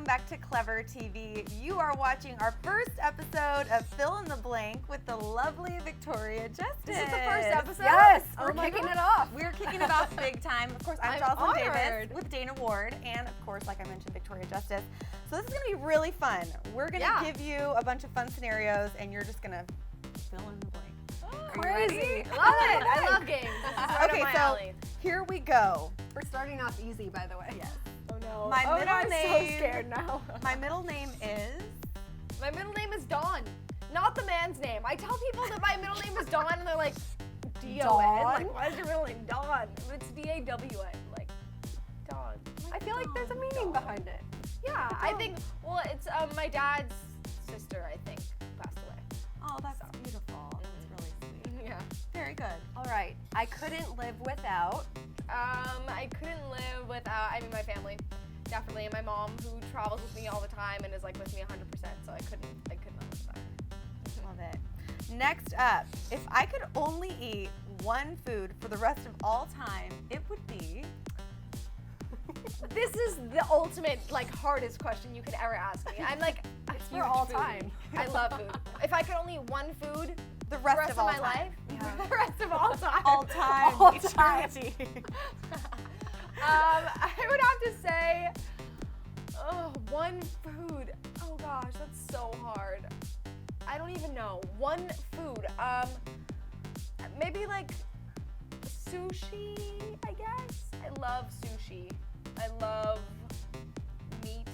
back to Clever TV. You are watching our first episode of Fill in the Blank with the lovely Victoria Justice. This is the first episode? Yes, Oh we're my kicking God. it off. We're kicking it off big time. Of course, I'm I'm Jocelyn Davis honored. with Dana Ward, and of course, like I mentioned, Victoria Justice. So this is going to be really fun. We're going to give you a bunch of fun scenarios, and you're just going to fill in the blank. Are you Crazy. ready? Love it. I love games. This is right Okay, up my so alley. here we go. We're starting off easy, by the way. Yes. Oh no. My oh, middle no, I'm name- so scared now. My middle name is... My middle name is Dawn. Not the man's name. I tell people that my middle name is Dawn and they're like, D-O-N? Dawn? Like, why is your middle name Dawn? It's D-A-W-N. Like, Dawn. I feel like there's a meaning behind it. Yeah, I think, well, it's my dad's sister, I think, passed away. Oh, that's beautiful. That's really sweet. Yeah. Very good. All right. I couldn't live without. I couldn't live without, I mean, my family, definitely, and my mom, who travels with me all the time and is like with me 100%, so I couldn't live without her. Love it. Next up, if I could only eat one food for the rest of all time, it would be... This is the ultimate, like, hardest question you could ever ask me. I'm like, It's for all time. I love food. If I could only eat one food The the rest, rest of of all my time. life, Yeah. the rest of all time. All time. All time. eternity. I would have to say, one food. Oh gosh, that's so hard. I don't even know. One food. Maybe like sushi, I guess. I love sushi. I love meat.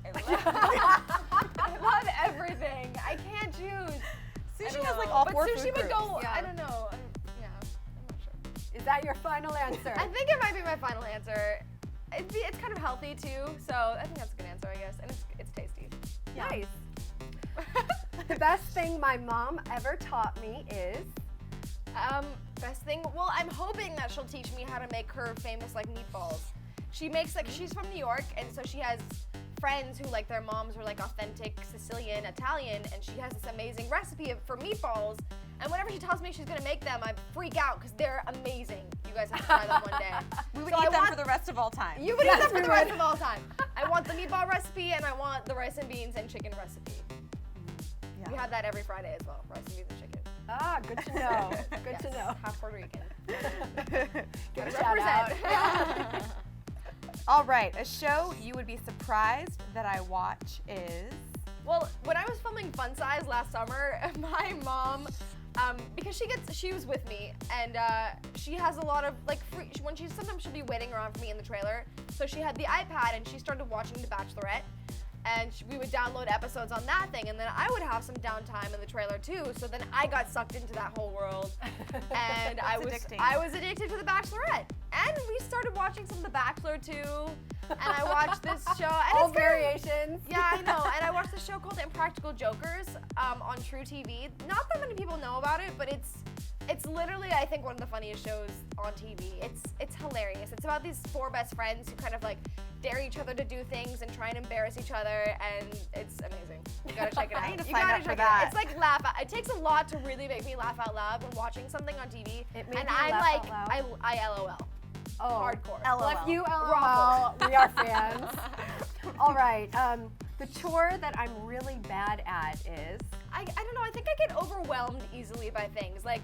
I love everything. I can't choose. I Sushi don't has like know. all But four sushi food would go. groups. I don't know. Yeah, I'm not sure. Is that your final answer? I think it might be my final answer. It's kind of healthy too, so I think that's a good answer, I guess, and it's tasty. Nice. The best thing my mom ever taught me is... Best thing. Well, I'm hoping that she'll teach me how to make her famous like meatballs. She makes like she's from New York, and so she has friends who like their moms were like authentic Sicilian, Italian, and she has this amazing recipe for meatballs. And whenever she tells me she's gonna make them, I freak out because they're amazing. You guys have to try them one day. We would So eat I them want- for the rest of all time. You would Yes, eat them for we the rest would. of all time. I want the meatball recipe and I want the rice and beans and chicken recipe. Yeah. We have that every Friday as well, rice and beans and chicken. Ah, good to know. Good to Yes, know. half Puerto Rican. Give a Gotta shout out. represent. All right, a show you would be surprised that I watch is... Well, when I was filming Fun Size last summer, my mom, because she was with me, and she has a lot of like free. Sometimes she'll be waiting around for me in the trailer, so she had the iPad and she started watching The Bachelorette, and we would download episodes on that thing, and then I would have some downtime in the trailer too. So then I got sucked into that whole world, and I addicting. was addicted to The Bachelorette, and we started watching some of The Bachelor too, and I watched this show, and All it's very, variations. yeah, I know. And I watched this show called Impractical Jokers on True TV. Not that many people know about it, but it's literally, I think, one of the funniest shows on TV. It's hilarious. It's about these four best friends who kind of like dare each other to do things and try and embarrass each other, and it's amazing. You gotta check it out. I need to You find gotta out for check that. it out. It's like laugh out. It takes a lot to really make me laugh out loud when watching something on TV. It made and you I'm laugh like, out loud? I LOL. Oh, Hardcore. Well, if you Raffle. LOL, we are fans. All right. The chore that I'm really bad at is... I don't know, I think I get overwhelmed easily by things. Like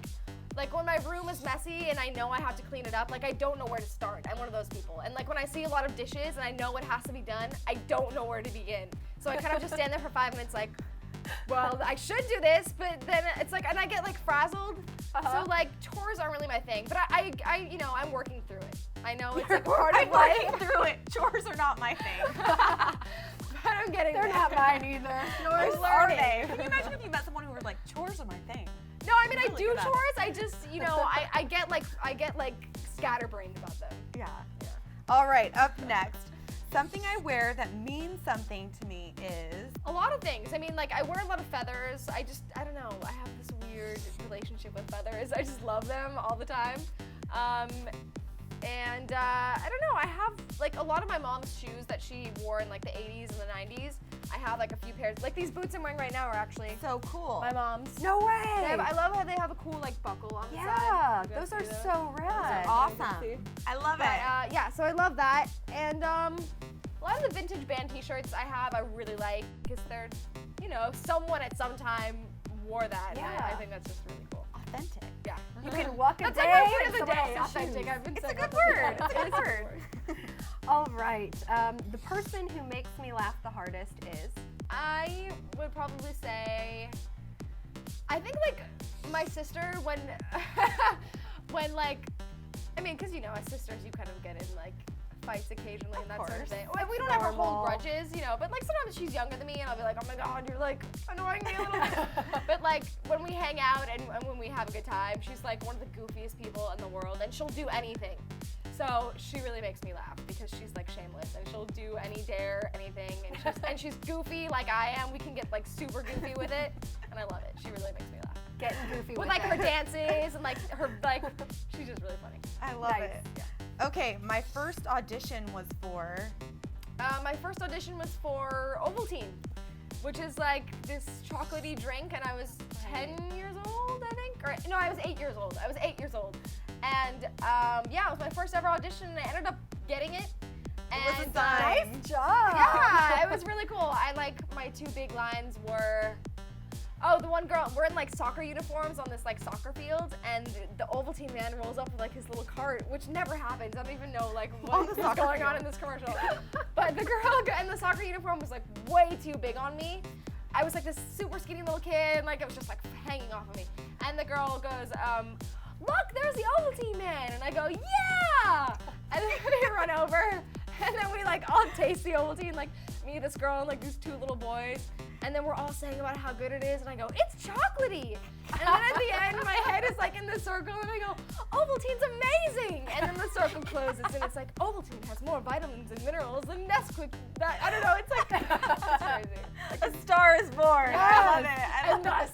when my room is messy and I know I have to clean it up, like I don't know where to start. I'm one of those people. And like when I see a lot of dishes and I know what has to be done, I don't know where to begin. So I kind of just stand there for 5 minutes like, well, I should do this, but then it's like, and I get like frazzled. So like chores aren't really my thing, but I you know, I'm working through it. I know it's like a part I'm of life, working through it. Chores are not my thing. but I'm getting They're there. not mine either. Chores I'm are learning. they? Can you imagine if you met someone who was like, chores are my thing? No, I mean I Really do good at it. chores. I just, you know, I get like scatterbrained about them. Yeah. All right, up next. Something I wear that means something to me is... A lot of things. I mean, like I wear a lot of feathers. I don't know. I have this weird relationship with feathers. I just love them all the time. And I don't know. I have like a lot of my mom's shoes that she wore in like the 80s and the 90s. I have like a few pairs. Like these boots I'm wearing right now are actually So cool. my mom's. No way. I love how they have a cool like buckle on the Yeah, side. You guys those are see so rad. Awesome. I love But it. yeah, so I love that. And A lot of the vintage band t-shirts I really like because they're, someone at some time wore that. Yeah. And I think that's just really cool. Authentic. Yeah. You can walk a That's day like my word of in the day. someone else's Authentic. shoes. I've been It's a saying good authentic. word. It's a good word. All right. The person who makes me laugh the hardest is? I would probably say, I think like my sister when because as sisters you kind of get in like fights occasionally and that sort of course. thing. Well, we don't ever Normal. hold grudges, but like sometimes she's younger than me and I'll be like, oh my god, you're like annoying me a little bit. But like when we hang out and when we have a good time, she's like one of the goofiest people in the world and she'll do anything. So she really makes me laugh because she's like shameless and she'll do any dare, anything, and she's goofy like I am. We can get like super goofy with it, and I love it. She really makes me laugh. Getting goofy With with like it. her dances and like she's just really funny. I love Nice. it. Yeah. Okay, my first audition was for. My first audition was for Ovaltine, which is like this chocolatey drink, and I was 10 years old, I think, or no, I was 8 years old. And it was my first ever audition, and I ended up getting it. What was And the sign? Nice job. yeah, it was really cool. My two big lines were, the one girl, we're in like soccer uniforms on this like soccer field, and the Ovaltine man rolls up with like his little cart, which never happens. I don't even know like what is going on in this commercial. But the girl in the soccer uniform was like way too big on me. I was like this super skinny little kid, like it was just like hanging off of me. And the girl goes, look, there's the Ovaltine man. And I go, yeah! And then we run over, and then we like all taste the Ovaltine, like me, this girl, and like these two little boys. And then we're all saying about how good it is, and I go, it's chocolatey! And then at the end, my head is like in the circle, and I go, Ovaltine's amazing! And then the circle closes, and it's like, Ovaltine has more vitamins and minerals than Nesquik. I don't know, it's like, it's crazy. A Star is Born. I love it. And thus,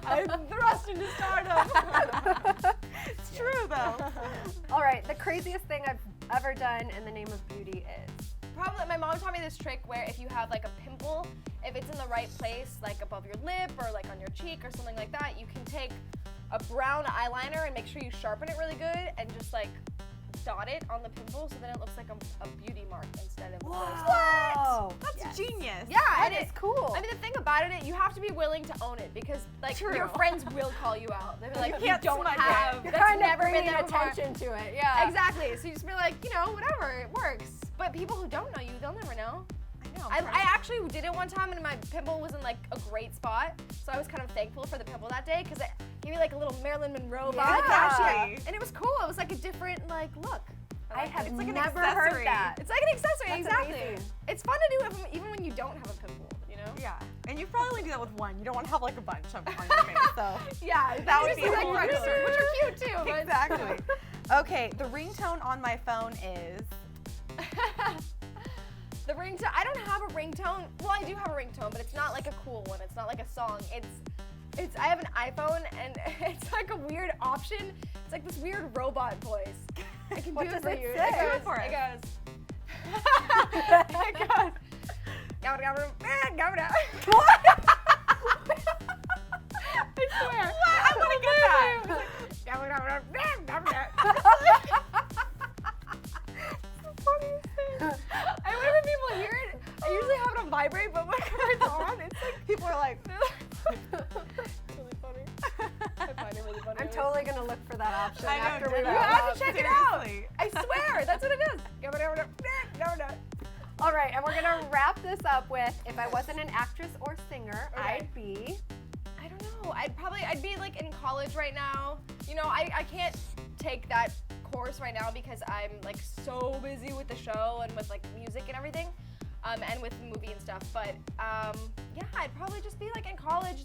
I'm thrust into stardom. It's true though. All right. The craziest thing I've ever done in the name of beauty is? Probably, my mom taught me this trick where if you have like a pimple, if it's in the right place, like above your lip or like on your cheek or something like that, you can take a brown eyeliner and make sure you sharpen it really good and just like dot it on the pimple so then it looks like a beauty mark instead of Whoa. That's Yes. genius. Yeah, That and is cool. I mean, the thing about it, you have to be willing to own it because, like, True. your friends will call you out. They'll be like, you can't don't smudge it. have. You're That's kind of never been bringing there before. attention to it. Yeah. Exactly. So you just be like, whatever, it works. But people who don't know you, they'll never know. I know. I actually did it one time and my pimple was in like a great spot. So I was kind of thankful for the pimple that day because it gave me like a little Marilyn Monroe vibe. Yeah. actually. And it was cool. It was like a different like look. I liked have it. It's like an never accessory. heard that. It's like an accessory, That's exactly. amazing. It's fun to do it even when you don't have a pimple, Yeah, and you probably only do that with one. You don't want to have like a bunch of on your face, so. Yeah, That would usually, be a like whole regular, other- which are cute too. But Exactly. Okay, the ringtone on my phone is. The ringtone. I don't have a ringtone. Well, I do have a ringtone, but it's not like a cool one. It's not like a song. It's. I have an iPhone, and it's like a weird option. It's like this weird robot voice. I can What do does for it you. say? It Go goes. for it. It goes. It goes. Gabba gabba gabba gabba. I swear. I want to get that. Gabba gabba gabba gabba. And whenever people hear it, I usually have it on vibrate, but when it's on, it's like People are like. it's really funny. I find it really funny. I'm totally going to look for that option I know, after we dude. You wrap have up. to check it out. Seriously. I swear, that's what it is. Gabba gabba gabba gabba. All right, and we're going to wrap this up with, if I wasn't an actress or singer, Okay. I'd be... I don't know. I'd be like in college right now. I can't take that course right now because I'm like so busy with the show and with like music and everything, and with the movie and stuff. But yeah, I'd probably just be like in college,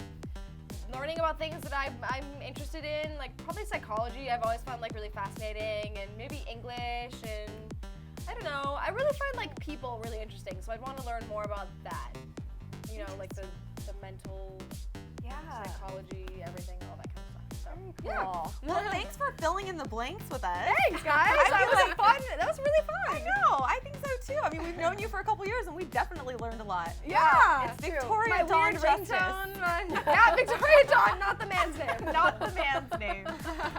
learning about things that I'm interested in, like probably psychology. I've always found like really fascinating, and maybe English, and I don't know. I really find like people really interesting, so I'd want to learn more about that. Like the mental. Psychology, everything, all that kind of stuff. So, yeah. Cool. Well, thanks for filling in the blanks with us. Thanks, guys. I That feel was like- fun. That was really fun. I know. I think so too. I mean, we've known you for a couple years, and we've definitely learned a lot. Yeah. It's Victoria My Dawn weird Justice. ringtone. Yeah, Victoria Dawn, not the man's name. Not the man's name.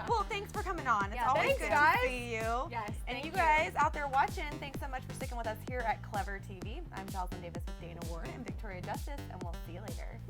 Well, thanks for coming on. It's Yeah, always thanks, good guys. to see you. Yes, And thank you guys out there watching, thanks so much for sticking with us. us here at Clever TV. I'm Jocelyn Davis with Dana Ward and Victoria Justice, and we'll see you later.